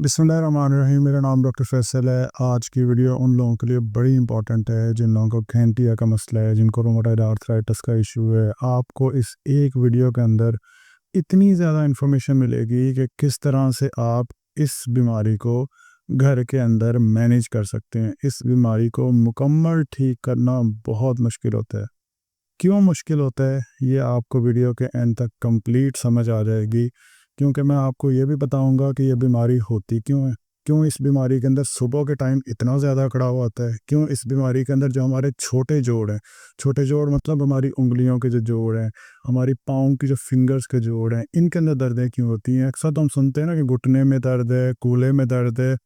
बिस्मिल्लाहिर्रहमानिर्रहीम। मेरा नाम डॉक्टर फैसल है। आज की वीडियो उन लोगों के लिए बड़ी इंपॉर्टेंट है जिन लोगों को घंटिया का मसला है, जिनको रोमेटॉइड आर्थराइटिस का इशू है। आपको इस एक वीडियो के अंदर इतनी ज़्यादा इन्फॉर्मेशन मिलेगी कि किस तरह से आप इस बीमारी को घर के अंदर मैनेज कर सकते हैं। इस बीमारी को मुकम्मल ठीक करना बहुत मुश्किल होता है। क्यों मुश्किल होता है ये आपको वीडियो के एंड तक कंप्लीट समझ आ जाएगी, क्योंकि मैं आपको ये भी बताऊंगा कि ये बीमारी होती क्यों है, क्यों इस बीमारी के अंदर सुबह के टाइम इतना ज़्यादा अकड़ा हुआ होता है, क्यों इस बीमारी के अंदर जो हमारे छोटे जोड़ हैं, छोटे जोड़ मतलब हमारी उंगलियों के जो जोड़ हैं, हमारी पाँव की जो फिंगर्स के जोड़ हैं, इनके अंदर दर्दें क्यों होती हैं। अक्सर तो हम सुनते हैं ना कि घुटने में दर्द है, कूल्हे में दर्द है।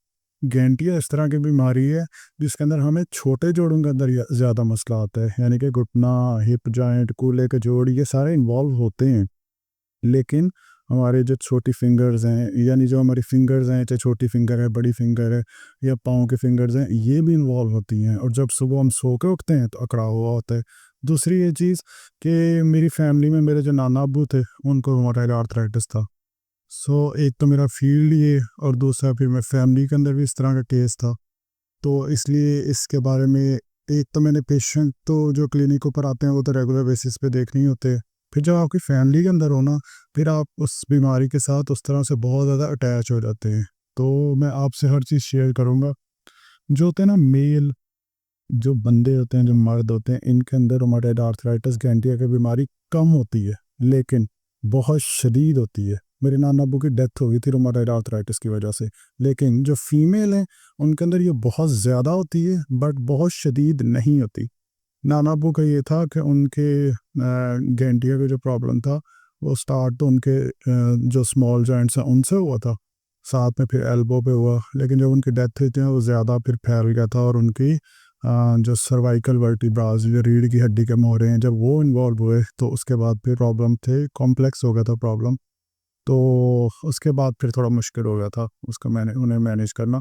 गैंटिया इस तरह की बीमारी है जिसके अंदर हमें छोटे जोड़ों के अंदर ज़्यादा मसला आता है, यानी कि घुटना, हिप जॉइंट, कूल्हे के जोड़, ये सारे इन्वॉल्व होते हैं। लेकिन हमारे जो छोटी फिंगर्स हैं, यानी जो हमारी फिंगर्स हैं, चाहे छोटी फिंगर है, बड़ी फिंगर है, या पाँव की फिंगर्स हैं, ये भी इन्वॉल्व होती हैं। और जब सुबह हम सो के उठते हैं तो अकड़ा हुआ होता है। दूसरी ये चीज़ कि मेरी फैमिली में मेरे जो नाना अब्बू थे उनको रोमेटॉइड आर्थराइटिस था। एक तो मेरा फील्ड ये, और दूसरा फिर मैं फैमिली के अंदर भी इस तरह का केस था। तो इसलिए इसके बारे में, एक तो मैंने पेशेंट तो जो क्लिनिक पर आते हैं वो तो रेगुलर बेसिस पे देखने ही होते हैं। फिर जब आपकी फैमिली के अंदर हो ना, फिर आप उस बीमारी के साथ उस तरह से बहुत ज़्यादा अटैच हो जाते हैं। तो मैं आपसे हर चीज़ शेयर करूँगा। जो होते हैं ना मेल, जो बंदे होते हैं, जो मर्द होते हैं, इनके अंदर रोमेटॉइड आर्थराइटिस गैंटिया की बीमारी कम होती है, लेकिन बहुत शदीद होती है। मेरे नाना अब्बू की डेथ हो गई थी रोमेटॉइड आर्थराइटिस की वजह से। लेकिन जो फीमेल हैं उनके अंदर ये बहुत ज़्यादा होती है, बट बहुत शदीद नहीं होती। नाना अब्बू का ये था कि उनके गैंटिया का जो प्रॉब्लम था वो स्टार्ट तो उनके जो स्मॉल जॉइंट्स हैं उनसे हुआ था, साथ में फिर एल्बो पे हुआ। लेकिन जब उनकी डेथ हुई थी वो ज़्यादा फिर फैल गया था, और उनकी जो सर्वाइकल वर्टिब्रास, जो रीढ़ की हड्डी के मोहरे हैं, जब वो इन्वॉल्व हुए तो उसके बाद फिर प्रॉब्लम थे, कॉम्प्लेक्स हो गया था प्रॉब्लम। तो उसके बाद फिर थोड़ा मुश्किल हो गया था उसको उन्हें मैनेज करना।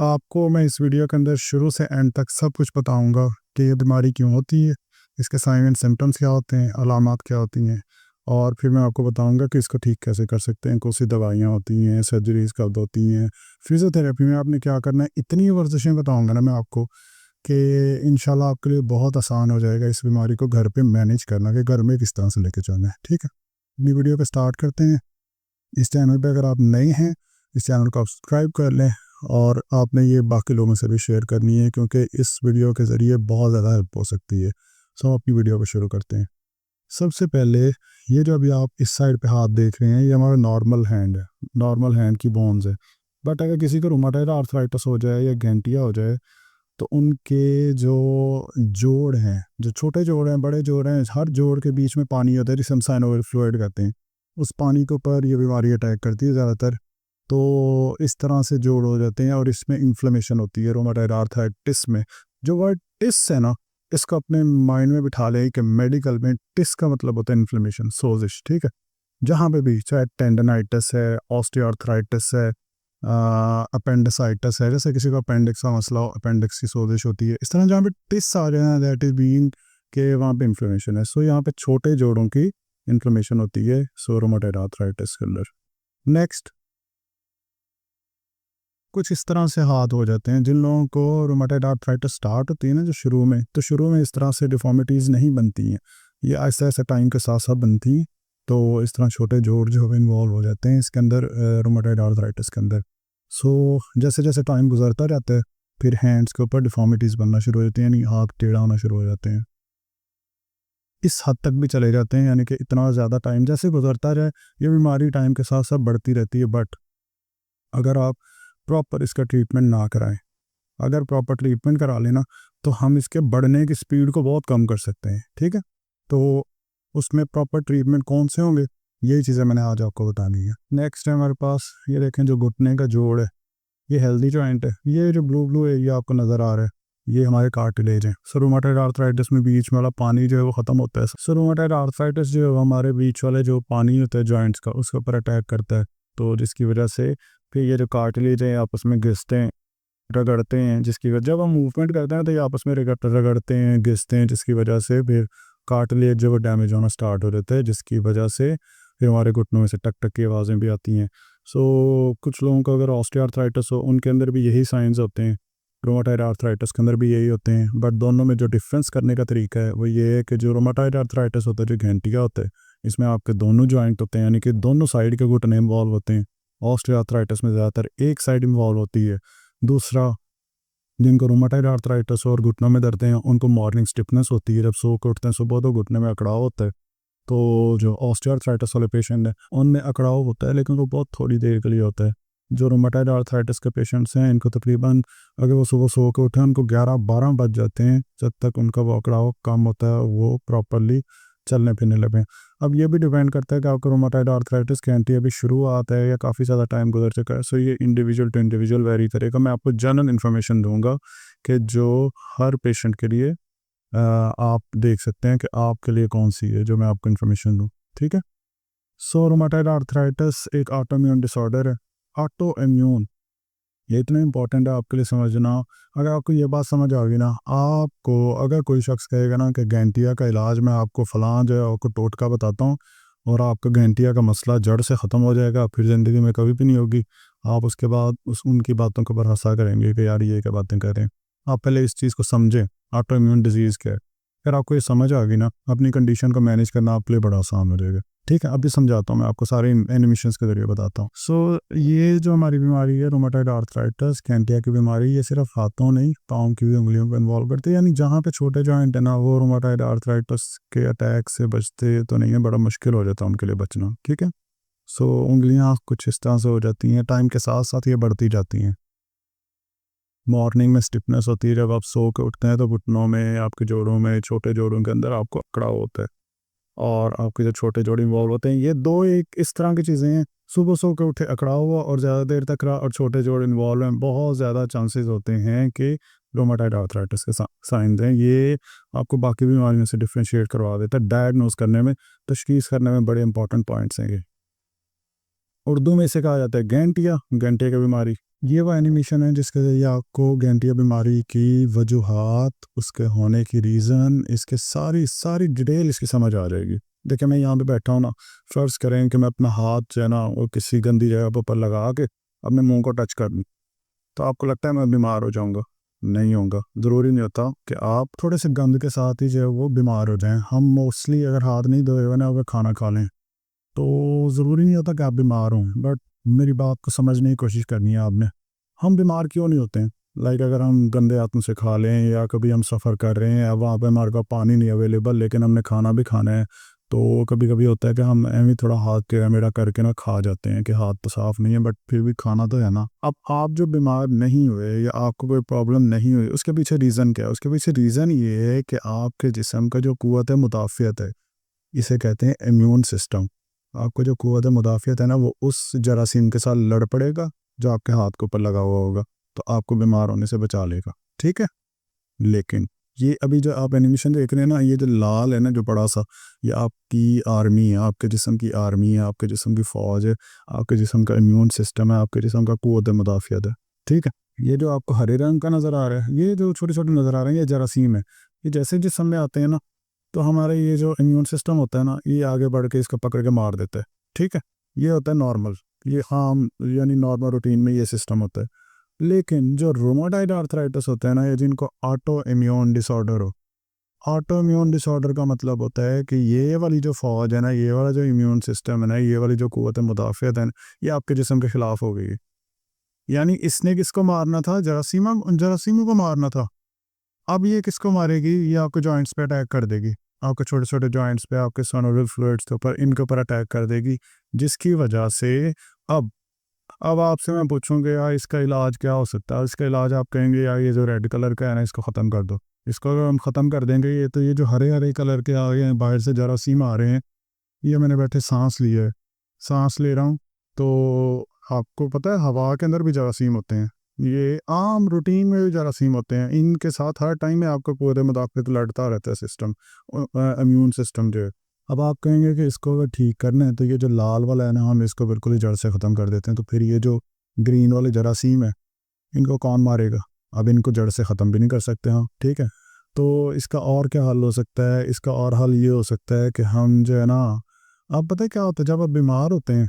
आपको मैं इस वीडियो के अंदर शुरू से एंड तक सब कुछ बताऊंगा कि ये बीमारी क्यों होती है, इसके साइन एंड सिम्टम्स क्या होते हैं, अलामात क्या होती हैं, और फिर मैं आपको बताऊंगा कि इसको ठीक कैसे कर सकते हैं, कौन सी दवाइयाँ होती हैं, सर्जरीज कब होती हैं, फिजियोथेरेपी में आपने क्या करना है। इतनी वर्जिशें बताऊंगा ना मैं आपको कि इंशाल्लाह आपके लिए बहुत आसान हो जाएगा इस बीमारी को घर पे मैनेज करना, कि घर में किस तरह से लेके चलना है। ठीक है, अपनी वीडियो को स्टार्ट करते हैं। इस चैनल पे अगर आप नए हैं, इस चैनल को आप सब्सक्राइब कर लें, और आपने ये बाकी लोगों से भी शेयर करनी है, क्योंकि इस वीडियो के ज़रिए बहुत ज़्यादा हेल्प हो सकती है। हम अपनी वीडियो को शुरू करते हैं। सबसे पहले, ये जो अभी आप इस साइड पे हाथ देख रहे हैं, ये हमारा नॉर्मल हैंड है, नॉर्मल हैंड की बोन्स है। बट अगर किसी को रूमेटॉइड आर्थराइटिस हो जाए या गैंटिया हो जाए तो उनके जो जोड़ हैं, जो छोटे जोड़ हैं, बड़े जोड़ हैं, हर जोड़ के बीच में पानी होता है जिसे हम साइनोवियल फ्लूइड कहते हैं। उस पानी के ऊपर ये बीमारी अटैक करती है ज़्यादातर। तो इस तरह से जोड़ हो जाते हैं और इसमें इन्फ्लेमेशन होती है रोमेटॉइड आर्थराइटिस में। जो वर्ड टिस है ना, इसको अपने माइंड में बिठा लें कि मेडिकल में टिस का मतलब होता है इन्फ्लेमेशन, सोजिश। ठीक है, जहाँ पे भी, चाहे टेंडनाइटिस है, ऑस्टियोआर्थराइटिस है, अपेंडिसाइटिस है, जैसे किसी को अपेंडिक्स का मसला हो, अपेंडिक्स की सोजिश होती है, इस तरह जहाँ पे टिस आ जाए ना, दैट इज बीइंग के वहाँ पे इन्फ्लेमेशन है। यहाँ पे छोटे जोड़ों की इन्फ्लेमेशन होती है रोमेटॉइड आर्थराइटिस के अंदर। नेक्स्ट, कुछ इस तरह से हाथ हो जाते हैं जिन लोगों को रोमेटॉइड आर्थराइटिस स्टार्ट होती है ना, जो शुरू में इस तरह से डिफॉर्मिटीज़ नहीं बनती हैं, ये आहिस्ता आहिस्ता टाइम के साथ साथ बनती हैं। तो इस तरह छोटे जोड़ जो इन्वॉल्व हो जाते हैं इसके अंदर, रोमेटॉइड आर्थराइटिस के अंदर। जैसे जैसे टाइम गुजरता रहता है, फिर हैंड्स के ऊपर डिफॉर्मिटीज़ बनना शुरू हो जाती हैं, यानी हाथ टेढ़ा होना शुरू हो जाते हैं। इस हद तक भी चले जाते हैं, यानी कि इतना ज़्यादा टाइम जैसे गुजरता जाए, ये बीमारी टाइम के साथ साथ बढ़ती रहती है। बट अगर आप प्रॉपर इसका ट्रीटमेंट ना कराएं, अगर प्रॉपर ट्रीटमेंट करा लेना, तो हम इसके बढ़ने की स्पीड को बहुत कम कर सकते हैं। ठीक है, तो उसमें प्रॉपर ट्रीटमेंट कौन से होंगे, यही चीज़ें मैंने आज आपको बतानी है। नेक्स्ट है हमारे पास, ये देखें, जो घुटने का जोड़ है, ये हेल्दी जॉइंट है। ये जो ब्लू ब्लू एरिया आपको नज़र आ रहा है, ये हमारे कार्टिलेज हैं। रोमेटॉइड आर्थराइटिस में बीच में वाला पानी जो है वो ख़त्म होता है। रोमेटॉइड आर्थराइटिस जो है हमारे बीच वाले जो पानी होता है जॉइंट्स का, उसके ऊपर अटैक करता है। तो जिसकी वजह से फिर ये जो कार्टिलेज है आपस में घिसते हैं, रगड़ते हैं, जिसकी वजह, जब हम मूवमेंट करते हैं तो ये आपस में रगड़ते हैं, घिसते हैं, जिसकी वजह से फिर कार्टिलेज जो है डैमेज होना स्टार्ट हो जाता है, जिसकी वजह से फिर हमारे घुटनों में से टक टक की आवाज़ें भी आती हैं। कुछ लोगों को अगर ऑस्टियोआर्थराइटिस हो उनके अंदर भी यही साइंस होते हैं, रोमाटॉइड आर्थराइटिस के अंदर भी यही होते हैं, बट दोनों में जो डिफरेंस करने का तरीका है वो ये है कि जो रोमाटॉइड आर्थराइटिस होता है, जो घंटिया होता है, इसमें आपके दोनों जॉइंट होते हैं, यानी कि दोनों साइड के घुटने इन्वॉल्व होते हैं। ऑस्टियोआर्थराइटिस में ज़्यादातर एक साइड इन्वॉल्व होती है। दूसरा, जिनको रोमाटॉइड आर्थराइटिस और घुटनों में दर्द हैं उनको मॉर्निंग स्टिफनेस होती है, जब सो के उठते हैं सुबह तो घुटने में अकड़ाव होता है। तो जो ऑस्टियोआर्थराइटिस वाले पेशेंट हैं उनमें अकड़ाव होता है, लेकिन वो बहुत थोड़ी देर के लिए होता है। जो रोमाटॉइड आर्थराइटिस के पेशेंट्स हैं इनको तकरीबन, अगर वो सुबह सो के उठें उनको 11-12 बज जाते हैं जब तक उनका वो अकड़ाव कम होता है, वो प्रॉपरली चलने फिरने लगे। अब ये भी डिपेंड करता है कि आपका रोमाटॉइड आर्थराइटिस कैंटी अभी शुरुआत है या काफ़ी ज़्यादा टाइम गुजर चुका है। सो ये इंडिविजुअल टू इंडिविजुअल वेरी करेगा। मैं आपको जनरल इन्फॉर्मेशन दूंगा कि जो हर पेशेंट के लिए आप देख सकते हैं कि आपके लिए कौन सी है, जो मैं आपको इन्फॉर्मेशन दूँ। ठीक है। सो रोमाटॉइड आर्थराइटिस एक ऑटोइम्यून डिसऑर्डर है। ऑटो इम्यून, ये इतना इंपॉर्टेंट है आपके लिए समझना। अगर आपको ये बात समझ आ गई ना, आपको अगर कोई शख्स कहेगा ना कि गैंटिया का इलाज मैं आपको फ़लाँ जो है आपको टोटका बताता हूँ और आपका गैंटिया का मसला जड़ से ख़त्म हो जाएगा, फिर ज़िंदगी में कभी भी नहीं होगी, आप उसके बाद उनकी बातों को भरोसा करेंगे कि यार ये क्या बातें कर रहे हैं। आप पहले इस चीज़ को समझें, ऑटो इम्यून डिजीज़ क्या है। अगर आपको ये समझ आ गई ना, अपनी कंडीशन को मैनेज करना आपके लिए बड़ा आसान हो जाएगा। ठीक है, अभी समझाता हूँ, मैं आपको सारे एनिमेशंस के जरिए बताता हूँ। ये जो हमारी बीमारी है रोमाटॉइड आर्थराइटिस कैंटिया की बीमारी, ये सिर्फ हाथों नहीं पाँव की भी उंगलियों को इन्वॉल्व करती है, यानी जहाँ पे छोटे जॉइंट है ना, वो रोमाटॉइड आर्थराइटिस के अटैक से बचते तो नहीं है, बड़ा मुश्किल हो जाता है उनके लिए बचना। ठीक है। उंगलियाँ कुछ इस तरह से हो जाती हैं, टाइम के साथ साथ ये बढ़ती जाती हैं। मॉर्निंग में स्टिफनेस होती है, जब आप सो के उठते हैं तो घुटनों में, आपके जोड़ों में, छोटे जोड़ों के अंदर आपको अकड़ाव होता है, और आपके जो छोटे जोड़ इन्वॉल्व होते हैं, ये दो एक इस तरह की चीज़ें हैं। सुबह सो के उठे अकड़ाव हुआ और ज़्यादा देर तक रहा और छोटे जोड़ इन्वॉल्व हैं, बहुत ज़्यादा चांसेस होते हैं कि रोमाटॉइड आर्थराइटिस के साइंस हैं। ये आपको बाकी बीमारियों से डिफ्रेंशिएट करवा देता है, डायग्नोस करने में, तशखीस करने में बड़े इंपॉर्टेंट पॉइंट्स हैं ये। उर्दू में इसे कहा जाता है गैंटिया, गैंटिया की बीमारी। ये वो एनिमेशन है जिसके ज़रिए आपको गैंटिया बीमारी की वजूहात, उसके होने की रीज़न, इसके सारी सारी डिटेल इसकी समझ आ जाएगी। देखिए मैं यहाँ पे बैठा हूँ ना, फ़र्ज़ करें कि मैं अपना हाथ जो है ना वो किसी गंदी जगह पर ऊपर लगा के अपने मुंह को टच कर दूँ, तो आपको लगता है मैं बीमार हो जाऊँगा? नहीं होगा। ज़रूरी नहीं होता कि आप थोड़े से गंद के साथ ही जो है वो बीमार हो जाएं। हम मोस्टली अगर हाथ नहीं धोए हुए ना, अगर खाना खा लें तो ज़रूरी नहीं होता कि आप बीमार हों, बट मेरी बात को समझने की कोशिश करनी है आपने। हम बीमार क्यों नहीं होते हैं? लाइक अगर हम गंदे हाथों से खा लें, या कभी हम सफ़र कर रहे हैं, या वहाँ पे हमारे पास पानी नहीं अवेलेबल लेकिन हमने खाना भी खाना है, तो कभी कभी होता है कि हम एवं थोड़ा हाथ टेढ़ा मेढ़ा करके ना खा जाते हैं कि हाथ तो साफ़ नहीं है, बट फिर भी खाना तो है ना। अब आप जो बीमार नहीं हुए या आपको कोई प्रॉब्लम नहीं हुई, उसके पीछे रीज़न क्या है? उसके पीछे रीज़न ये है कि आपके जिस्म का जो क़ुव्वत मुदाफ़ियत है, इसे कहते हैं इम्यून सिस्टम। आपको जो क़ुव्वत मुदाफ़ियत है ना, वो उस जरासीम के साथ लड़ पड़ेगा जो आपके हाथ के ऊपर लगा हुआ होगा, तो आपको बीमार होने से बचा लेगा। ठीक है। लेकिन ये अभी जो आप एनिमेशन देख रहे हैं ना, ये जो लाल है ना, जो बड़ा सा, ये आपकी आर्मी है, आपके जिस्म की आर्मी है, आपके जिस्म की फ़ौज है, आपके जिस्म का इम्यून सिस्टम है, आपके जिस्म का क़ुव्वत मुदाफ़ियत है। ठीक है। ये जो आपको हरे रंग का नज़र आ रहा है, ये जो छोटे छोटे नज़र आ रहे हैं, ये जरासीम है। ये जैसे जिस्म में आते हैं ना, तो हमारे ये जो इम्यून सिस्टम होता है ना, ये आगे बढ़ के इसको पकड़ के मार देता है। ठीक है। ये होता है नॉर्मल, ये हाँ, यानी नॉर्मल रूटीन में ये सिस्टम होता है। लेकिन जो रोमाटॉइड आर्थराइटिस होता है ना, ये जिनको ऑटो इम्यून डिसऑर्डर हो, ऑटो इम्यून डिसऑर्डर का मतलब होता है कि ये वाली जो फ़ौज है ना, ये वाला जो इम्यून सिस्टम है ना, ये वाली जो क़ुव्वत मुदाफ़ियत है ना, ये आपके जिस्म के ख़िलाफ़ हो गई है। यानी इसने किसको मारना था? जरासीमों को मारना था। अब ये किसको मारेगी? ये आपके जॉइंट्स पे अटैक कर देगी, आपके छोटे छोटे जॉइंट्स पे, आपके सोनोरल फ्लूइड्स के ऊपर, इनके ऊपर अटैक कर देगी, जिसकी वजह से अब अब आपसे मैं पूछूंगा यार इसका इलाज क्या हो सकता है? इसका इलाज आप कहेंगे यार ये जो रेड कलर का है ना, इसको ख़त्म कर दो। इसको अगर हम ख़त्म कर देंगे, ये तो ये जो हरे हरे कलर के आ गए हैं, बाहर से जरासीम आ रहे हैं, ये मैंने बैठे सांस लिया है, सांस ले रहा हूँ, तो आपको पता है हवा के अंदर भी जरासीम होते हैं, ये आम रूटीन में भी जरासीम होते हैं, इनके साथ हर टाइम में आपका पूरे मुदाफ़ित लड़ता रहता है सिस्टम, इम्यून सिस्टम जो है। अब आप कहेंगे कि इसको अगर ठीक करना है तो ये जो लाल वाला है ना, हम इसको बिल्कुल ही जड़ से ख़त्म कर देते हैं, तो फिर ये जो ग्रीन वाले जरासीम है, इनको कौन मारेगा? अब इनको जड़ से ख़त्म भी नहीं कर सकते हम। ठीक है। तो इसका और क्या हल हो सकता है? इसका और हल ये हो सकता है कि हम जो है ना, आप पता है क्या होता है, जब आप बीमार होते हैं,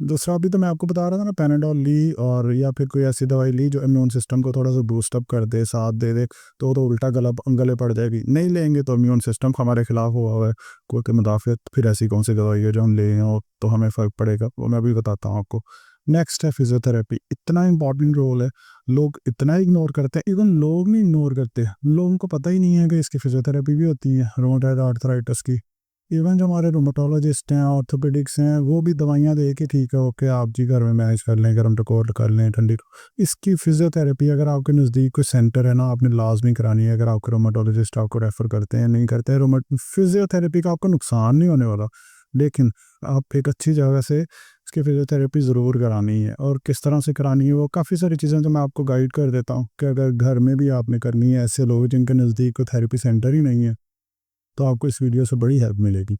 दूसरा अभी तो मैं आपको बता रहा था ना, पैनाडोल ली और या फिर कोई ऐसी दवाई ली जो इम्यून सिस्टम को थोड़ा सा बूस्ट अप कर दे, साथ दे दे, तो उल्टा गले पड़ जाएगी। नहीं लेंगे तो इम्यून सिस्टम हमारे खिलाफ हुआ है, कोई के मुदाफ़ियत, फिर ऐसी कौन सी दवाई है जो हम लें और तो हमें फ़र्क पड़ेगा, वो मैं भी बताता हूँ आपको। नेक्स्ट है फिजियोथेरेपी। इतना इंपॉर्टेंट रोल है, लोग इतना इग्नोर करते हैं, इवन लोग नहीं इग्नोर करते, लोगों को पता ही नहीं है कि इसकी फिजियोथेरेपी भी होती है रोमेटॉइड आर्थराइटिस की। इवन जो हमारे रोमेटोलॉजिस्ट हैं, ऑर्थोपेडिक्स हैं, वो भी दवाइयाँ दे के ठीक है ओके आप जी घर में मैनेज कर लें, गर्म टकोर कर लें, ठंडी। इसकी फिजियोथेरेपी अगर आपके नज़दीक कोई सेंटर है ना, आपने लाजमी करानी है। अगर आपके रोमेटोलॉजिस्ट आपको रेफ़र करते हैं, नहीं करते हैं, फिजियोथेरेपी का आपको नुकसान नहीं होने वाला, लेकिन आप एक अच्छी जगह से इसकी फिजियोथेरेपी ज़रूर करानी है। और किस तरह से करानी है, वो काफ़ी सारी चीज़ें जो मैं आपको गाइड कर देता हूँ कि अगर घर में भी आपने करनी है, ऐसे लोग जिनके नज़दीक कोई थेरेपी सेंटर ही नहीं है, तो आपको इस वीडियो से बड़ी हेल्प मिलेगी।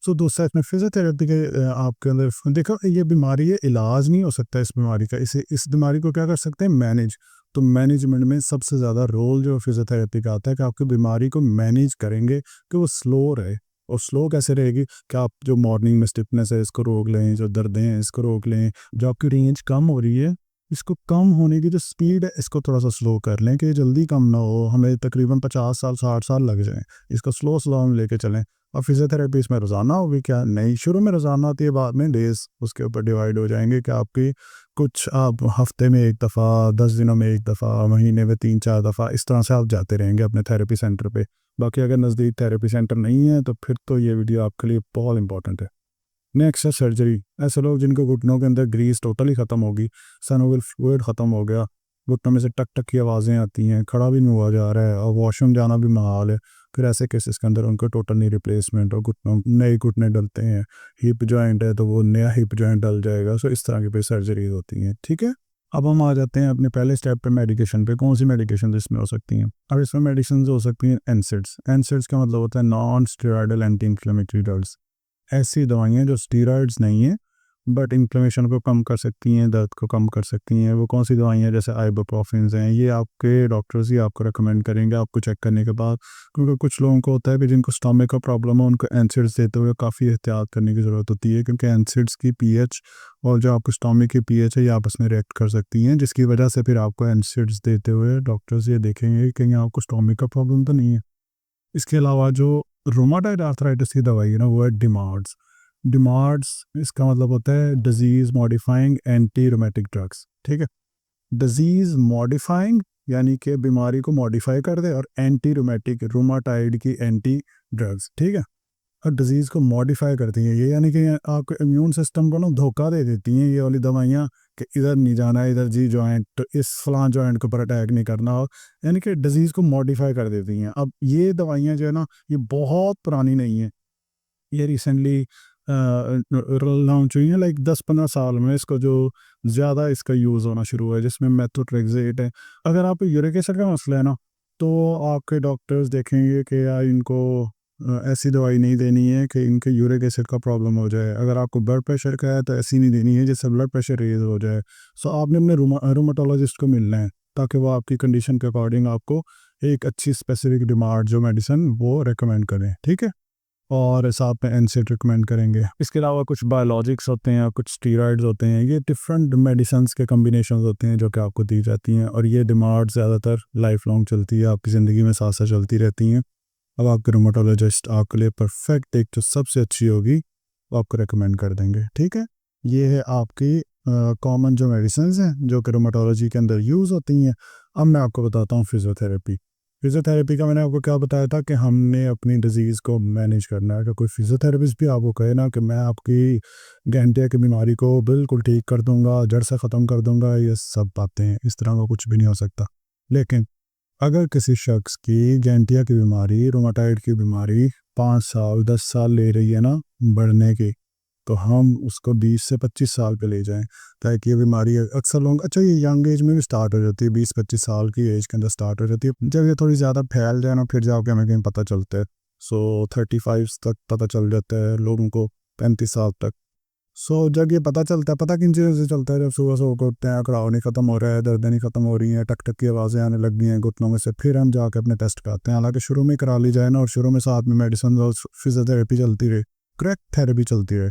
सो दूसरा इसमें फिजियोथेरेपी के आपके अंदर देखो, ये बीमारी है, इलाज नहीं हो सकता इस बीमारी का, इस बीमारी को क्या कर सकते हैं, मैनेज। तो मैनेजमेंट में सबसे ज़्यादा रोल जो फिजियोथेरेपी का आता है कि आपकी बीमारी को मैनेज करेंगे कि वो स्लो रहे। और स्लो कैसे रहेगी कि आप जो मॉर्निंग में स्टिफनेस है इसको रोक लें, जो दर्दें हैं इसको रोक लें, जो आपकी रेंज कम हो रही है इसको कम होने की जो स्पीड है इसको थोड़ा सा स्लो कर लें कि जल्दी कम ना हो, हमें तकरीबन 50 साल 60 साल लग जाएं, इसको स्लो स्लो हम लेके चलें। और फिजियोथेरेपी इसमें रोज़ाना होगी क्या? नहीं, शुरू में रोज़ाना आती है, बाद में डेज़ उसके ऊपर डिवाइड हो जाएंगे कि आपकी कुछ आप हफ्ते में एक दफ़ा, 10 दिनों में एक दफ़ा, महीने में 3-4 दफ़ा, इस तरह से आप जाते रहेंगे अपने थेरेपी सेंटर पे। बाकी अगर नज़दीक थेरेपी सेंटर नहीं है तो फिर तो ये वीडियो आपके लिए बहुत इंपॉर्टेंट है। नेक्स्ट है सर्जरी। ऐसे लोग जिनको घुटनों के अंदर ग्रीस टोटली ख़त्म होगी, सनोविल फ्लूइड ख़त्म हो गया, घुटनों में से टक टक की आवाज़ें आती हैं, खड़ा भी नहीं हुआ जा रहा है और वॉशरूम जाना भी महाल है, फिर ऐसे केसेस के अंदर उनको टोटल नी रिप्लेसमेंट और घुटनों नए घुटने डलते हैं। हिप जॉइंट है तो वो नया हिप जॉइंट डल जाएगा। सो इस तरह की फिर सर्जरीज होती हैं। ठीक है, अब हम आ जाते हैं अपने पहले स्टेप पे, मेडिकेशन पे। कौन सी मेडिकेशन इसमें हो सकती हैं? अब इसमें मेडिसिन हो सकती हैं एनसिड्स। एनसिड्स का मतलब होता है non steroidal anti inflammatory drugs. ऐसी दवाइयाँ जो स्टीरॉयड्स नहीं हैं बट इन्फ्लेमेशन को कम कर सकती हैं, दर्द को कम कर सकती हैं। वो कौन सी दवाइयाँ? जैसे आइबुप्रोफेन हैं, ये आपके डॉक्टर्स ही आपको रेकमेंड करेंगे आपको चेक करने के बाद, क्योंकि कुछ लोगों को होता है कि जिनको स्टमक का प्रॉब्लम है उनको एनसिड्स देते हुए काफ़ी एहतियात करने की ज़रूरत होती है, क्योंकि एनसिड्स की पीएच और जो आपको स्टमक की पीएच है ये आपस में रिएक्ट कर सकती हैं, जिसकी वजह से फिर आपको एनसिड्स देते हुए डॉक्टर्स ये देखेंगे कि आपको स्टमक का प्रॉब्लम तो नहीं है। इसके अलावा जो रोमाटॉइड आर्थराइटिस की दवाई है ना, वो है डिमार्ड्स। डिमार्ड्स इसका मतलब होता है disease modifying anti rheumatic drugs. ठीक है, डिजीज़ मॉडिफाइंग यानी कि बीमारी को मॉडिफाई कर दे, और एंटी रोमेटिक रोमाटाइड की एंटी ड्रग्स। ठीक है, और डिजीज़ को मॉडिफाई करती हैं ये, यानी कि आपके इम्यून सिस्टम को ना धोखा दे देती हैं ये वाली दवाइयाँ कि इधर नहीं जाना है, इधर जी जॉइंट, तो इस फलां जॉइंट के ऊपर अटैक नहीं करना हो, यानी कि डिजीज़ को मॉडिफाई कर देती हैं। अब ये दवाइयाँ जो है ना, ये बहुत पुरानी नहीं है, ये रिसेंटली लॉन्च हुई है, लाइक 10-15 साल में इसको जो ज़्यादा इसका यूज़ होना शुरू हुआ है, जिसमें मेथोट्रेक्सेट है। अगर आप यूरिक एसिड का मसला है ना, तो आपके डॉक्टर्स देखेंगे कि यार इनको ऐसी दवाई नहीं देनी है कि इनके यूरिक एसिड का प्रॉब्लम हो जाए। अगर आपको ब्लड प्रेशर का है तो ऐसी नहीं देनी है जिससे ब्लड प्रेशर रेज हो जाए। सो आपने अपने रूमाटोलॉजिस्ट को मिलना है ताकि वो आपकी कंडीशन के अकॉर्डिंग आपको एक अच्छी स्पेसिफिक डिमांड जो मेडिसिन वो रेकमेंड करें। ठीक है, और साथ में एनसेड रिकमेंड करेंगे। इसके अलावा कुछ बायोलॉजिक्स होते हैं, कुछ स्टीरॉइड्स होते हैं, ये डिफरेंट मेडिसिन के कम्बिनेशन होते हैं जो कि आपको दी जाती हैं, और ये डिमांड ज़्यादातर लाइफ लॉन्ग चलती है, आपकी ज़िंदगी में साथ साथ चलती रहती हैं। अब आपके रोमेटोलॉजिस्ट आपके लिए परफेक्ट एक जो सबसे अच्छी होगी वो आपको रेकमेंड कर देंगे। ठीक है, ये है आपकी कॉमन जो मेडिसिन हैं जो कि रोमेटोलॉजी के अंदर यूज़ होती हैं। अब मैं आपको बताता हूँ फिजियोथेरेपी। फिजियोथेरेपी का मैंने आपको क्या बताया था कि हमने अपनी डिजीज़ को मैनेज करना है। कि कोई फिजियोथेरेपिस्ट भी आपको कहे ना कि मैं आपकी गैंटिया की बीमारी को बिल्कुल ठीक कर दूंगा, जड़ से ख़त्म कर दूंगा, ये सब बातें, इस तरह का कुछ भी नहीं हो सकता। लेकिन अगर किसी शख्स की गैंटिया की बीमारी, रोमाटाइड की बीमारी 5 साल 10 साल ले रही है ना बढ़ने की, तो हम उसको 20 से 25 साल पे ले जाएं, ताकि ये बीमारी अक्सर लोग, अच्छा ये यंग एज में भी स्टार्ट हो जाती है, 20-25 साल की एज के अंदर स्टार्ट हो जाती है। जब ये थोड़ी ज़्यादा फैल जाए ना, फिर जाके हमें कहीं पता चलता है। सो 35 तक पता चल जाता है लोगों को, 35 साल तक। सो जब ये पता चलता है, पता किन चीज़ों से चलता है? जब सुबह सुबह को उठते हैं, अकड़ाव नहीं ख़त्म हो रहा है, दर्दें नहीं ख़त्म हो रही हैं, टक टक की आवाज़ें आने लग गई हैं घुटनों में से, फिर हम जाके अपने टेस्ट कराते हैं। हालांकि शुरू में करा ली जाए ना, और शुरू में साथ में मेडिसिन और फिजियोथेरेपी चलती रहे, करेक्ट थेरेपी चलती रहे,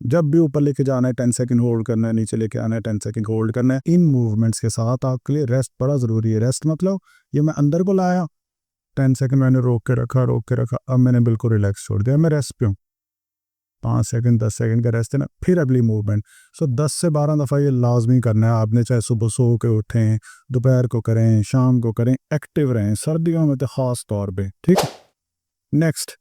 जब भी ऊपर लेके जाना है 10 सेकंड होल्ड करना है, नीचे लेके आना है 10 सेकंड होल्ड करना है। इन मूवमेंट्स के साथ आपके लिए रेस्ट बड़ा ज़रूरी है। रेस्ट मतलब ये मैं अंदर को लाया, 10 सेकंड मैंने रोक के रखा, अब मैंने बिल्कुल रिलैक्स छोड़ दिया, मैं रेस्ट पे हूँ। 5 सेकंड 10 सेकंड का रेस्ट है ना, फिर अगली मूवमेंट। सो 10 से 12 दफ़ा ये लाजमी करना है आपने, चाहे सुबह सो के उठें, दोपहर को करें, शाम को करें, एक्टिव रहें, सर्दियों में तो ख़ास तौर पे, ठीक है। नेक्स्ट,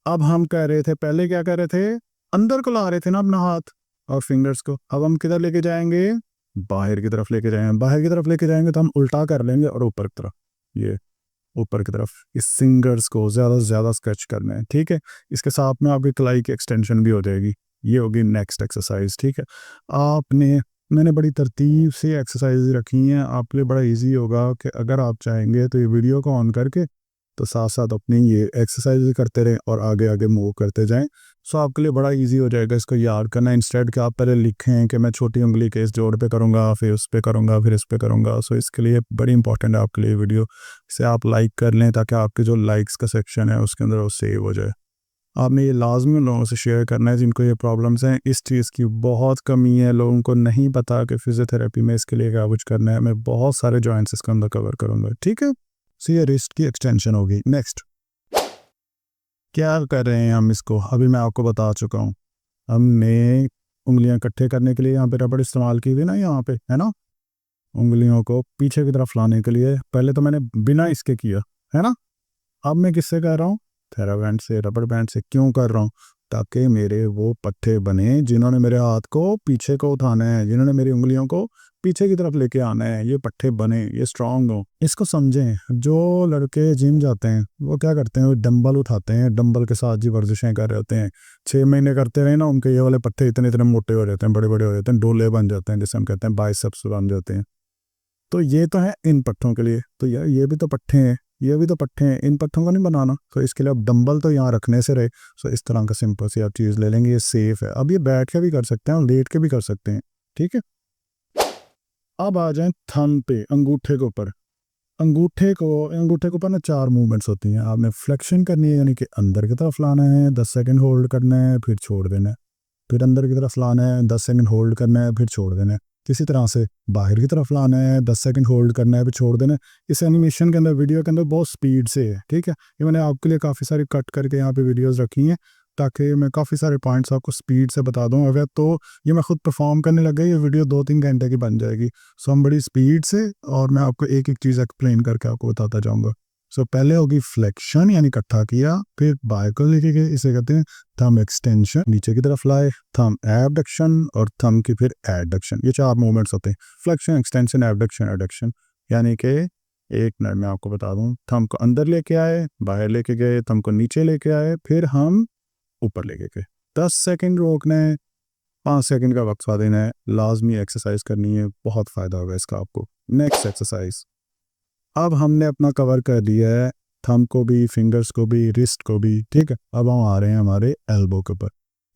अब हम कह रहे थे, पहले क्या कर रहे थे, अंदर को ला रहे थे ना अपना हाथ और फिंगर्स को, अब हम किधर लेके जाएंगे, बाहर की तरफ लेके जाएंगे। बाहर की तरफ लेके जाएंगे तो हम उल्टा कर लेंगे और ऊपर की तरफ, ये ऊपर की तरफ इस फिंगर्स को ज़्यादा से ज़्यादा स्केच करना है, ठीक है। इसके साथ में आपकी कलाई की एक्सटेंशन भी हो जाएगी। ये होगी नेक्स्ट एक्सरसाइज, ठीक है। मैंने बड़ी तरतीब से एक्सरसाइज रखी हैं, आपके लिए बड़ा इजी होगा कि अगर आप चाहेंगे तो ये वीडियो को ऑन करके तो साथ साथ अपनी ये एक्सरसाइज करते रहें और आगे आगे मूव करते जाएं। सो आपके लिए बड़ा इजी हो जाएगा इसको याद करना, इंस्टेड कि आप पहले लिखें कि मैं छोटी उंगली के इस जोड़ पे करूँगा, फिर उस पे करूँगा, फिर इस पे करूँगा। सो इसके लिए बड़ी इंपॉर्टेंट है आपके लिए वीडियो, इसे आप लाइक कर लें ताकि आपके जो लाइक्स का सेक्शन है उसके अंदर वो सेव हो जाए। आपने ये लाजमी उन लोगों से शेयर करना है जिनको ये प्रॉब्लम्स हैं। इस चीज़ की बहुत कमी है, लोगों को नहीं पता कि फिजियोथेरेपी में इसके लिए क्या कुछ करना है। मैं बहुत सारे जॉइंट्स इसके अंदर कवर करूँगा, ठीक है। सो ये रिस्ट की एक्सटेंशन होगी। नेक्स्ट क्या कर रहे हैं हम इसको, अभी मैं आपको बता चुका हूँ। हमने उंगलियां इकट्ठे करने के लिए यहाँ पे रबड़ इस्तेमाल की हुई ना, यहाँ पे है ना, उंगलियों को पीछे की तरफ लाने के लिए। पहले तो मैंने बिना इसके किया है ना, अब मैं किससे कर रहा हूँ, थेराबैंड से, रबड़ बैंड से। क्यों कर रहा हूँ, ताकि मेरे वो पट्टे बने जिन्होंने मेरे हाथ को पीछे को उठाना है, जिन्होंने मेरी उंगलियों को पीछे की तरफ लेके आना है, ये पट्टे बने, ये स्ट्रांग हो। इसको समझें, जो लड़के जिम जाते हैं वो क्या करते हैं, वो डंबल उठाते हैं, डंबल के साथ जी वर्जिशें कर रहे होते हैं, 6 महीने करते रहे ना, उनके ये वाले पट्टे इतने इतने मोटे हो जाते हैं, बड़े बड़े हो जाते हैं, डोले बन जाते हैं, जिसे हम कहते हैं बाइसेप्स बन जाते हैं। तो ये तो है इन पट्टों के लिए, तो यार ये भी तो पट्टे हैं, ये भी तो पट्टे हैं, इन पट्टों को नहीं बनाना। तो इसके लिए अब डंबल तो यहाँ रखने से रहे। सो इस तरह का सिंपल सी आप चीज़ ले लेंगे, ये सेफ है। अब ये बैठ के भी कर सकते हैं और लेट के भी कर सकते हैं, ठीक है। अब आ जाएं थंब पे, अंगूठे के ऊपर। अंगूठे के ऊपर ना 4 मूवमेंट्स होती हैं। आपने फ्लेक्शन करनी है, यानी कि अंदर की तरफ लाना है, 10 सेकंड होल्ड करना है, फिर छोड़ देना है, फिर अंदर की तरफ लाना है, 10 सेकंड होल्ड करना है, फिर छोड़ देना है। इसी तरह से बाहर की तरफ लाना है, 10 सेकंड होल्ड करना है, फिर छोड़ देना है। इस एनिमेशन के अंदर, वीडियो के अंदर बहुत स्पीड से है, ठीक है। ये मैंने आपके लिए काफ़ी सारी कट करके यहाँ पे वीडियोस रखी हैं ताकि मैं काफ़ी सारे पॉइंट्स आपको स्पीड से बता दूँ। अगर तो ये मैं खुद परफॉर्म करने लग गई, ये वीडियो 2-3 घंटे की बन जाएगी। सो हम बड़ी स्पीड से और मैं आपको एक एक चीज़ एक्सप्लेन करके आपको बताता जाऊँगा। सो पहले होगी फ्लेक्शन, यानी इकट्ठा किया, फिर बाहर को लेके गए, इसे कहते हैं थंब एक्सटेंशन, नीचे की तरफ लाए, थंब एबडक्शन और थंब की फिर एडक्शन। ये 4 मूवमेंट्स होते हैं, फ्लेक्शन, एक्सटेंशन, एबडक्शन, एडक्शन। यानी कि एक मिनट में आपको बता दूं, थंब को अंदर लेके आए, बाहर लेके गए, थंब को नीचे लेके आए, फिर हम ऊपर लेके गए। 10 सेकंड रोकना है, 5 सेकंड का वक्त देना है, लाजमी एक्सरसाइज करनी है, बहुत फ़ायदा होगा इसका आपको। नेक्स्ट एक्सरसाइज, अब हमने अपना कवर कर लिया है, थंब को भी, फिंगर्स को भी, रिस्ट को भी, ठीक है। अब हम आ रहे हैं हमारे एल्बो के ऊपर।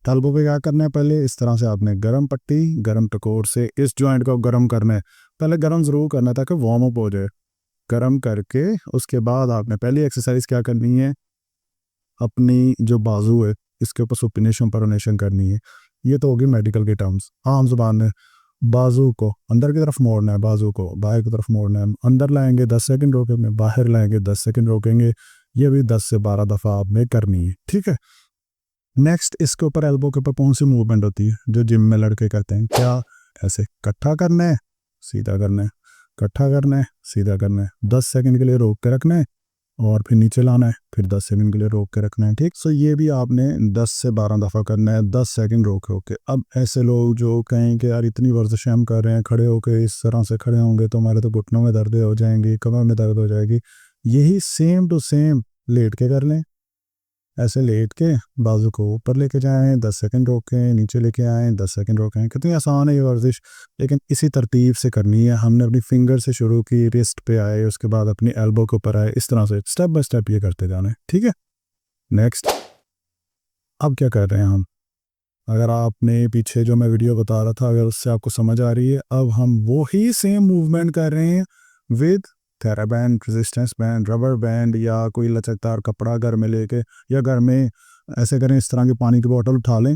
एल्बो पे क्या करना है, पहले इस तरह से आपने गरम पट्टी, गरम टकोर से इस जॉइंट को गरम करना है। पहले गरम ज़रूर करना है ताकि वार्म अप हो जाए। गरम करके उसके बाद आपने पहली एक्सरसाइज क्या करनी है, अपनी जो बाजू है इसके ऊपर सुपिनेशन प्रोनेशन करनी है। ये तो होगी मेडिकल के टर्म्स, आम जुबान में बाजू को अंदर की तरफ मोड़ना है, बाजू को बाहर की तरफ मोड़ना है। अंदर लाएंगे 10 सेकंड रोकेंगे, बाहर लाएंगे 10 सेकंड रोकेंगे। ये भी 10 से 12 दफ़ा आपने करनी है, ठीक है। नेक्स्ट, इसके ऊपर एल्बो के ऊपर कौन सी मूवमेंट होती है जो जिम में लड़के करते हैं, क्या ऐसे इकट्ठा करना है, सीधा करना है, इकट्ठा करना है, सीधा करना है, 10 सेकंड के लिए रोक के रखना है और फिर नीचे लाना है, फिर 10 सेकंड के लिए रोक के रखना है, ठीक। सो ये भी आपने 10 से 12 दफ़ा करना है, 10 सेकंड रोक के। अब ऐसे लोग जो कहें कि यार इतनी वर्जिशें हम कर रहे हैं, खड़े होकर इस तरह से खड़े होंगे तो हमारे तो घुटनों में दर्द हो जाएंगी, कमर में दर्द हो जाएगी, यही सेम टू सेम लेट के कर लें। ऐसे लेट के बाजू को ऊपर लेके जाएं, 10 सेकंड रोकें, नीचे लेके आएँ, 10 सेकंड रोकें। कितनी आसान है ये वर्जिश, लेकिन इसी तरतीब से करनी है। हमने अपनी फिंगर से शुरू की, रिस्ट पे आए, उसके बाद अपनी एल्बो के ऊपर आए, इस तरह से स्टेप बाय स्टेप ये करते जाना है, ठीक है। नेक्स्ट, अब क्या कर रहे हैं हम, अगर आपने पीछे जो मैं वीडियो बता रहा था अगर उससे आपको समझ आ रही है, अब हम वो ही सेम मूवमेंट कर रहे हैं with TheraBand, resistance band, rubber band या कोई लचकदार कपड़ा घर में लेके, या घर में ऐसे करें, इस तरह की पानी की बोतल उठा लें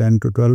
10 to 12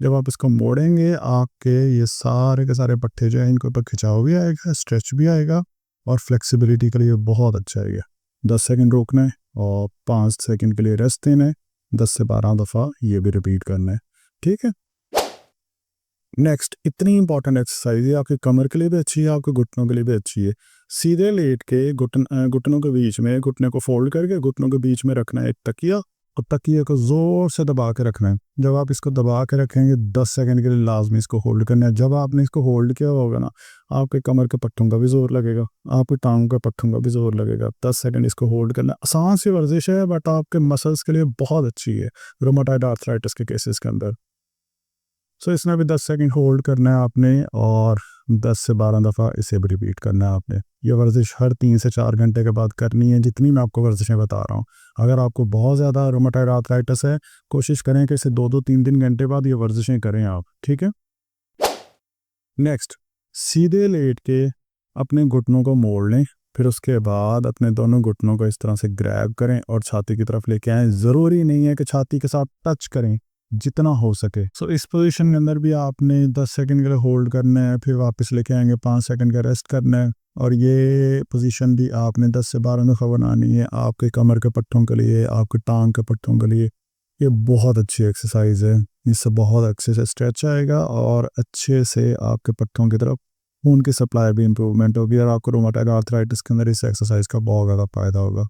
जब आप इसको मोड़ेंगे आपके ये सारे के सारे पट्टे जो हैं इनके ऊपर खिंचाव भी आएगा, स्ट्रेच भी आएगा और फ्लेक्सिबिलिटी के लिए बहुत अच्छा है ये। 10 सेकंड रोकना है और 5 सेकंड के लिए रेस्ट देना है। 10 से 12 दफ़ा ये भी रिपीट करना है, ठीक है। नेक्स्ट इतनी इंपॉर्टेंट एक्सरसाइज है, आपके कमर के लिए भी अच्छी है, आपके घुटनों के लिए भी अच्छी है। सीधे लेट के घुटनों के बीच में घुटने को फोल्ड करके घुटनों के बीच में रखना है एक तकिया, और तकिए को ज़ोर से दबा के रखना है। जब आप इसको दबा के रखेंगे 10 सेकंड के लिए लाजमी इसको होल्ड करना है। जब आपने इसको होल्ड किया होगा ना, आपके कमर के पट्टों का भी जोर लगेगा, आपके टांगों के पट्टों का भी जोर लगेगा। 10 सेकंड इसको होल्ड करना है। आसान सी वर्जिश है बट आपके मसल्स के लिए बहुत अच्छी है रोमेटॉइड आर्थराइटिस के केसेस के अंदर। सो इसमें भी 10 सेकंड होल्ड करना है आपने और 10 से 12 दफ़ा इसे भी रिपीट करना है आपने। ये वर्जिश हर 3 से 4 घंटे के बाद करनी है, जितनी मैं आपको वर्जिशें बता रहा हूँ। अगर आपको बहुत ज़्यादा रोमेटॉइड आर्थराइटिस है, कोशिश करें कि इसे 2-2 3-3 घंटे बाद ये वर्जिशें करें आप, ठीक है। नेक्स्ट, सीधे लेट के अपने घुटनों को मोड़ लें, फिर उसके बाद अपने दोनों घुटनों को इस तरह से ग्रैब करें और छाती की तरफ लेके आएँ। ज़रूरी नहीं है कि छाती के साथ टच करें, जितना हो सके। सो इस पोजीशन के अंदर भी आपने 10 सेकंड के लिए होल्ड करना है, फिर वापस लेके आएंगे, 5 सेकंड का रेस्ट करना है। और ये पोजीशन भी आपने 10 से 12 दफ़ा बनानी है, आपके कमर के पट्टों के लिए, आपके टांग के पट्टों के लिए। ये बहुत अच्छी एक्सरसाइज है, इससे बहुत अच्छे से स्ट्रेच आएगा और अच्छे से आपके पट्टों की तरफ खून की सप्लाई भी इंप्रूवमेंट होगी और आपको रोमेटॉइड आर्थराइटिस के अंदर इस एक्सरसाइज का बहुत ज़्यादा फ़ायदा होगा।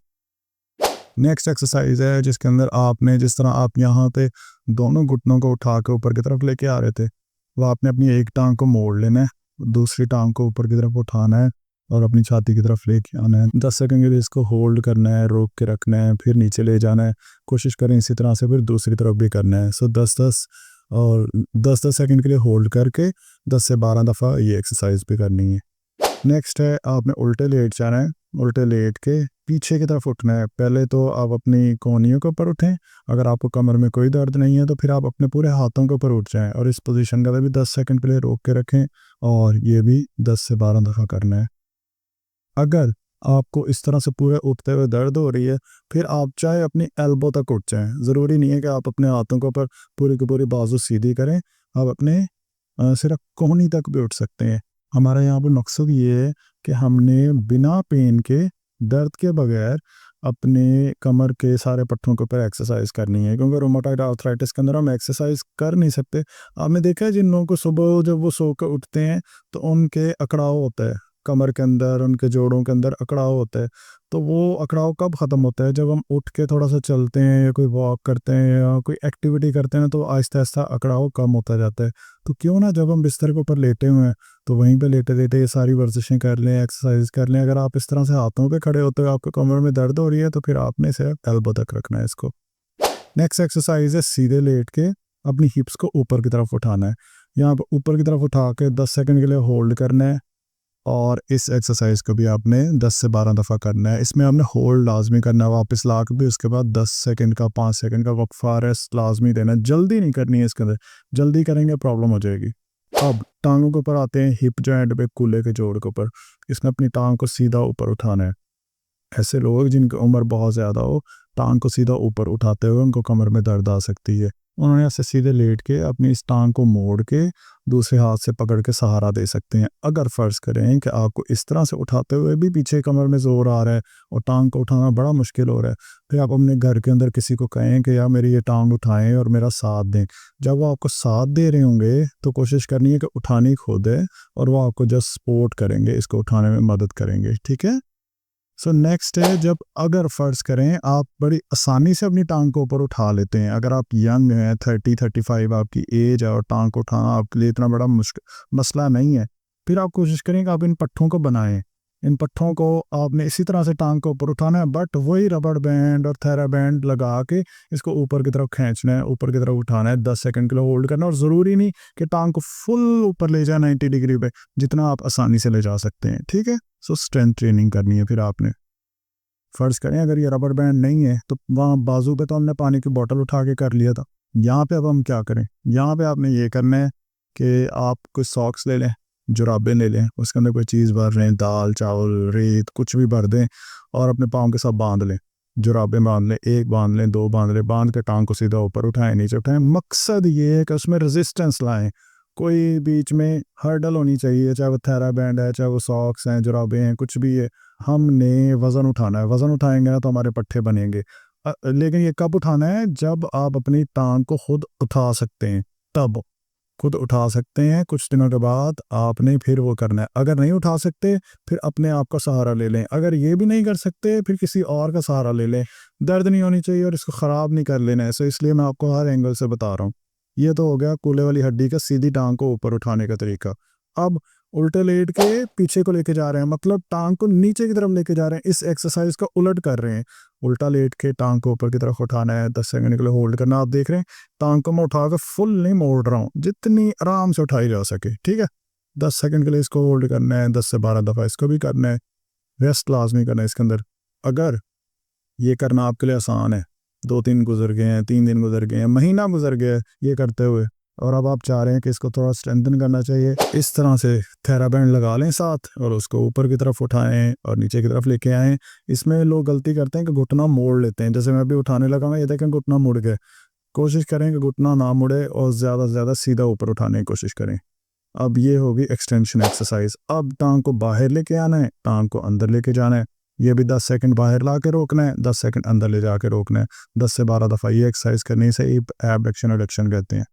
नेक्स्ट एक्सरसाइज है जिसके अंदर आपने, जिस तरह आप यहाँ पे दोनों घुटनों को उठा के ऊपर की तरफ लेके आ रहे थे, वो आपने अपनी एक टांग को मोड़ लेना है, दूसरी टांग को ऊपर की तरफ उठाना है और अपनी छाती की तरफ लेके आना है। 10 सेकंड के लिए इसको होल्ड करना है, रोक के रखना है, फिर नीचे ले जाना है। कोशिश करें इसी तरह से फिर दूसरी तरफ भी करना है। सो 10-10 सेकंड के लिए होल्ड करके 10 से 12 दफ़ा ये एक्सरसाइज भी करनी है। नेक्स्ट है, आपने उल्टे लेट जाना है। उल्टे लेट के पीछे की तरफ उठना है। पहले तो आप अपनी कोहनियों के ऊपर उठें, अगर आपको कमर में कोई दर्द नहीं है तो फिर आप अपने पूरे हाथों के ऊपर उठ जाएं और इस पोजीशन का भी 10 सेकंड के लिए रोक के रखें और ये भी 10 से 12 दफ़ा करना है। अगर आपको इस तरह से पूरे उठते हुए दर्द हो रही है, फिर आप चाहे अपनी एल्बो तक उठ जाएं। ज़रूरी नहीं है कि आप अपने हाथों के ऊपर पूरी की पूरी बाजू सीधी करें, आप अपने सिर्फ कोहनी तक भी उठ सकते हैं। हमारे यहाँ पर मकसद ये है कि हमने बिना पेन के, दर्द के बगैर अपने कमर के सारे पट्टों के ऊपर एक्सरसाइज करनी है, क्योंकि रोमेटॉइड आर्थराइटिस के अंदर हम एक्सरसाइज कर नहीं सकते। आपने देखा है जिन लोगों को सुबह जब वो सो कर उठते हैं तो उनके अकड़ाव होता है कमर के अंदर, उनके जोड़ों के अंदर अकड़ाव होता है। तो वो अकड़ाव कब ख़त्म होता है? जब हम उठ के थोड़ा सा चलते हैं या कोई वॉक करते हैं या कोई एक्टिविटी करते हैं, तो आहिस्ता आहिस्ता अकड़ाव कम होता जाता है। तो क्यों ना जब हम बिस्तर के ऊपर लेटे हुए हैं तो वहीं पे लेटे लेटे ये सारी वर्जिशें कर लें, एक्सरसाइज कर लें। अगर आप इस तरह से हाथों पे खड़े होते हो, आपके कमर में दर्द हो रही है, तो फिर आपने सिर्फ एल्बो तक रखना है इसको। नेक्स्ट एक्सरसाइज है, सीधे लेट के अपनी हिप्स को ऊपर की तरफ उठाना है। यहाँ पर ऊपर की तरफ उठा के 10 सेकंड के लिए होल्ड करना है और इस एक्सरसाइज को भी आपने 10 से 12 दफ़ा करना है। इसमें आपने होल्ड लाजमी करना है, वापस ला के भी उसके बाद 10 सेकंड का 5 सेकंड का वक्फा रेस्ट लाजमी देना है। जल्दी नहीं करनी है इसके अंदर, जल्दी करेंगे प्रॉब्लम हो जाएगी। अब टांगों के ऊपर आते हैं, हिप जॉइंट पे कूल्हे के जोड़ के ऊपर। इसमें अपनी टांग को सीधा ऊपर उठाना है। ऐसे लोग जिनकी उम्र बहुत ज़्यादा हो, टांग को सीधा ऊपर उठाते हुए उनको कमर में दर्द आ सकती है। उन्होंने ऐसे सीधे लेट के अपनी इस टांग को मोड़ के दूसरे हाथ से पकड़ के सहारा दे सकते हैं। अगर फ़र्ज़ करें कि आपको इस तरह से उठाते हुए भी पीछे कमर में ज़ोर आ रहा है और टांग को उठाना बड़ा मुश्किल हो रहा है, फिर आप अपने घर के अंदर किसी को कहें कि यार मेरी ये टांग उठाएं और मेरा साथ दें। जब वो आपको साथ दे रहे होंगे तो कोशिश करनी है कि उठानी खुद है और वो आपको जस्ट सपोर्ट करेंगे, इसको उठाने में मदद करेंगे, ठीक है। सो नेक्स्ट है, जब अगर फ़र्ज़ करें आप बड़ी आसानी से अपनी टांग को ऊपर उठा लेते हैं, अगर आप यंग हैं, 30-35 आपकी एज है और टांग को उठाना आपके लिए इतना बड़ा मसला नहीं है, फिर आप कोशिश करें कि आप इन पट्ठों को बनाएं। इन पट्ठों को आपने इसी तरह से टांग को ऊपर उठाना है, बट वही रबड़ बैंड और थेरा बैंड लगा के इसको ऊपर की तरफ खींचना है, ऊपर की तरफ उठाना है, 10 सेकंड के लिए होल्ड करना है। और ज़रूरी नहीं कि टांग को फुल ऊपर ले जाए 90 डिग्री पे, जितना आप आसानी से ले जा सकते हैं, ठीक है। सो स्ट्रेंथ ट्रेनिंग करनी है। फिर आपने फ़र्ज़ करें अगर ये रबड़ बैंड नहीं है तो वहाँ बाजू पे तो हमने पानी की बोतल उठा के कर लिया था। यहाँ पे अब हम क्या करें? यहाँ पे आपने ये करना है कि आप कुछ सॉक्स ले लें, जुराबें ले लें, उसके अंदर कोई चीज़ भर लें, दाल चावल रेत कुछ भी भर दें और अपने पाँव के साथ बांध लें। जुराबें बांध लें, एक बांध लें, दो बांध लें, बांध के टांग को सीधा ऊपर उठाएं, नीचे उठाएं। मकसद ये है कि उसमें रेजिस्टेंस लाएं, कोई बीच में हर्डल होनी चाहिए, चाहे वो थेरा बैंड है, चाहे वो सॉक्स हैं, जुराबें हैं, कुछ भी है। हमने वज़न उठाना है, वज़न उठाएंगे ना तो हमारे पट्टे बनेंगे। लेकिन ये कब उठाना है? जब आप अपनी टांग को खुद उठा सकते हैं, तब खुद उठा सकते हैं। कुछ दिनों के बाद आपने फिर वो करना है। अगर नहीं उठा सकते फिर अपने आप का सहारा ले लें। अगर ये भी नहीं कर सकते फिर किसी और का सहारा ले लें। दर्द नहीं होनी चाहिए और इसको ख़राब नहीं कर लेना है। सो इसलिए मैं आपको हर एंगल से बता रहा हूँ। ये तो हो गया कूल्हे वाली हड्डी का सीधी टांग को ऊपर उठाने का तरीका। अब उल्टे लेट के पीछे को लेके जा रहे हैं, मतलब टांग को नीचे की तरफ लेके जा रहे हैं। इस एक्सरसाइज का उलट कर रहे हैं। उल्टा लेट के टांग को ऊपर की तरफ उठाना है, 10 सेकंड के लिए होल्ड करना। आप देख रहे हैं टांग को मैं उठा के फुल नहीं मोड़ रहा हूँ, जितनी आराम से उठाई जा सके, ठीक है। 10 सेकंड के लिए इसको होल्ड करना है, 10 से 12 दफ़ा इसको भी करना है। रेस्ट लाजमी करना है इसके अंदर। अगर ये करना आपके लिए आसान है, 2 दिन गुजर गए हैं, 3 दिन गुजर गए हैं, महीना गुजर गया है ये करते हुए, और अब आप चाह रहे हैं कि इसको थोड़ा स्ट्रेंथन करना चाहिए, इस तरह से थेरा बैंड लगा लें साथ और उसको ऊपर की तरफ उठाएं और नीचे की तरफ लेके आएँ। इसमें लोग गलती करते हैं कि घुटना मोड़ लेते हैं। जैसे मैं अभी उठाने लगा हूँ, ये देखें घुटना मुड़ गए। कोशिश करें कि घुटना ना मुड़े और ज़्यादा से ज़्यादा सीधा ऊपर उठाने की कोशिश करें। अब ये होगी एक्सटेंशन एक्सरसाइज। अब टांग को बाहर लेके आना है, टांग को अंदर लेके जाना है। ये भी 10 सेकंड बाहर ला के रोकना है, 10 सेकंड अंदर ले जाके रोकना है। 10 से 12 दफ़ा ये एक्सरसाइज करने से एबडक्शन एडक्शन कहते हैं।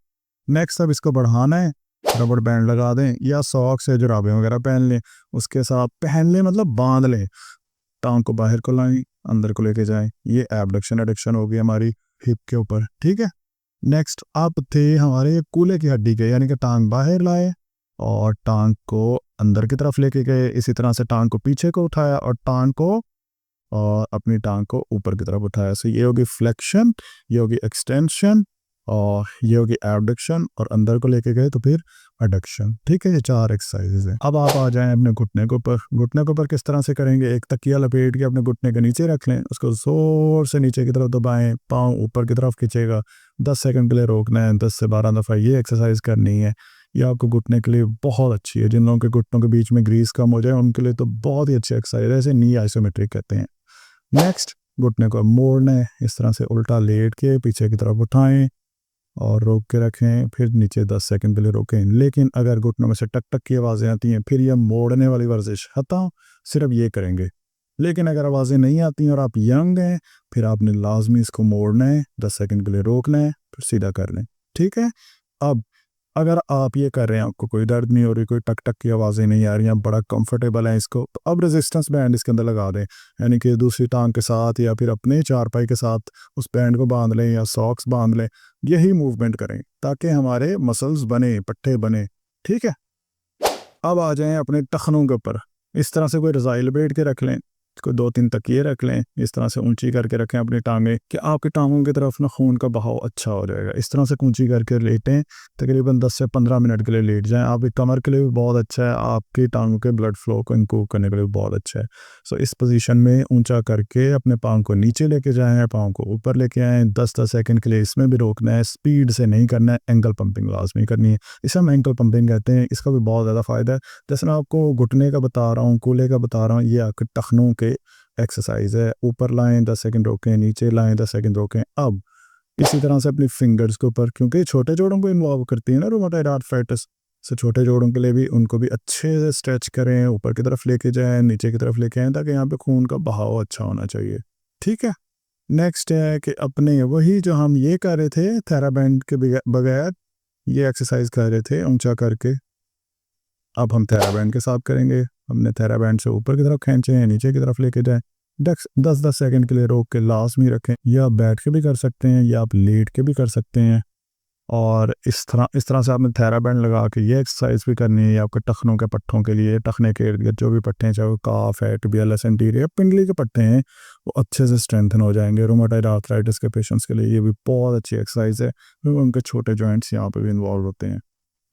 नेक्स्ट अब इसको बढ़ाना है, रबड़ बैंड लगा दें या सॉक्स या जुराबें वगैरह पहन लें, उसके साथ पहन लें मतलब बांध लें। टांग को बाहर को लाएं, अंदर को लेके जाएं। ये एबडक्शन एडक्शन होगी हमारी हिप के ऊपर, ठीक है। नेक्स्ट अब थे हमारे कूल्हे की हड्डी के, यानी कि टांग बाहर लाए और टांग को अंदर की तरफ लेके गए। इसी तरह से टांग को पीछे को उठाया और टांग को और अपनी टांग को ऊपर की तरफ उठाया। सो ये होगी फ्लेक्शन, ये होगी एक्सटेंशन और ये होगी एबडक्शन, और अंदर को लेके गए तो फिर एडक्शन, ठीक है। ये 4 एक्सरसाइजेज हैं। अब आप आ जाएं अपने घुटने के ऊपर। घुटने के ऊपर किस तरह से करेंगे? एक तकिया लपेट के अपने घुटने के नीचे रख लें, उसको ज़ोर से नीचे की तरफ दबाएं, पाँव ऊपर की तरफ खींचेगा, 10 सेकंड के लिए रोकना है, 10 से 12 दफ़ा ये एक्सरसाइज करनी है। ये आपको घुटने के लिए बहुत अच्छी है। जिन लोगों के घुटनों के बीच में ग्रीस कम हो जाए उनके लिए तो बहुत ही अच्छी एक्सरसाइज है, इसे नी आइसोमेट्रिक कहते हैं। नेक्स्ट, घुटने को मोड़ना है, इस तरह से उल्टा लेट के पीछे की तरफ उठाएं और रोक के रखें, फिर नीचे 10 सेकंड के लिए रोकें। लेकिन अगर घुटनों में से टक टक की आवाज़ें आती हैं, फिर यह मोड़ने वाली वर्जिश हटाओ, सिर्फ ये करेंगे। लेकिन अगर आवाज़ें नहीं आती और आप यंग हैं, फिर आपने लाजमी इसको मोड़ना है, 10 सेकंड के लिए रोकना है, फिर सीधा कर लें, ठीक है। अब अगर आप ये कर रहे हैं, आपको कोई दर्द नहीं हो रही, कोई टक टक की आवाज़ें नहीं आ रही हैं, बड़ा कंफर्टेबल है इसको, तो अब रेजिस्टेंस बैंड इसके अंदर लगा दें। यानी कि दूसरी टांग के साथ या फिर अपने चारपाई के साथ उस बैंड को बांध लें या सॉक्स बांध लें। यही मूवमेंट करें ताकि हमारे मसल्स बने, पट्टे बने, ठीक है। अब आ जाएं अपने टखनों के ऊपर। इस तरह से कोई रज़ाई लपेट के रख लें, कोई 2-3 तकिए रख लें, इस तरह से ऊंची करके रखें अपनी टांगें कि आपकी टांगों की तरफ ना खून का बहाव अच्छा हो जाएगा। इस तरह से ऊंची करके लेटें, तकरीबन 10 से 15 मिनट के लिए लेट जाएं। आपकी कमर के लिए भी बहुत अच्छा है, आपकी टांगों के ब्लड फ्लो को इम्प्रूव करने के लिए भी बहुत अच्छा है। सो इस पोजीशन में ऊंचा करके अपने पाँव को नीचे लेके जाएं, पाँव को ऊपर लेके आएँ, 10-10 सेकंड के लिए इसमें भी रोकना है, स्पीड से नहीं करना है, एंगल पंपिंग लाजमी करनी है। इसे हम एंगल पंपिंग कहते हैं। इसका भी बहुत ज़्यादा फ़ायदा है। जैसे मैं आपको घुटने का बता रहा हूँ, कूल्हे का बता रहा हूँ, ये आपके टखनों के एक्सरसाइज है। ऊपर लाएं, 10 सेकंड रोकें, नीचे लाएं, 10 सेकंड रोकें। अब इसी तरह से अपनी फिंगर्स के ऊपर, क्योंकि छोटे जोड़ों को इन्वॉल्व करती है ना रूमेटॉइड आर्थराइटिस, से छोटे जोड़ों के लिए भी उनको भी अच्छे से स्ट्रेच करें, ऊपर की तरफ लेके जाएं, नीचे की तरफ लेके आएँ, ताकि यहाँ पे खून का बहाव अच्छा होना चाहिए, ठीक है। नेक्स्ट है कि अपने वही जो हम ये कर रहे थे थेरा बैंड के बगैर ये एक्सरसाइज कर रहे थे ऊंचा करके, अब हम थेरा बैंड के साथ करेंगे। हमने थेरा बैंड से ऊपर की तरफ खींचे हैं, नीचे की तरफ लेके जाएं, 10-10 सेकंड के लिए रोक के लाजमी रखें। या आप बैठ के भी कर सकते हैं या आप लेट के भी कर सकते हैं। और इस तरह से आपने थेरा बैंड लगा के ये एक्सरसाइज भी करनी है। ये आपके टखनों के पट्टों के लिए, टखने के इर्द गिर्द जो भी पट्टे हैं, चाहे वो काफ है, टिबियालिस एंटीरियर, पिंडली के पट्टे हैं, वो अच्छे से स्ट्रेंथन हो जाएंगे। रूमेटॉइड आर्थराइटिस के पेशेंट्स के लिए ये भी बहुत अच्छी एक्सरसाइज है, क्योंकि उनके छोटे जॉइंट्स यहाँ पे भी इन्वॉल्व होते हैं।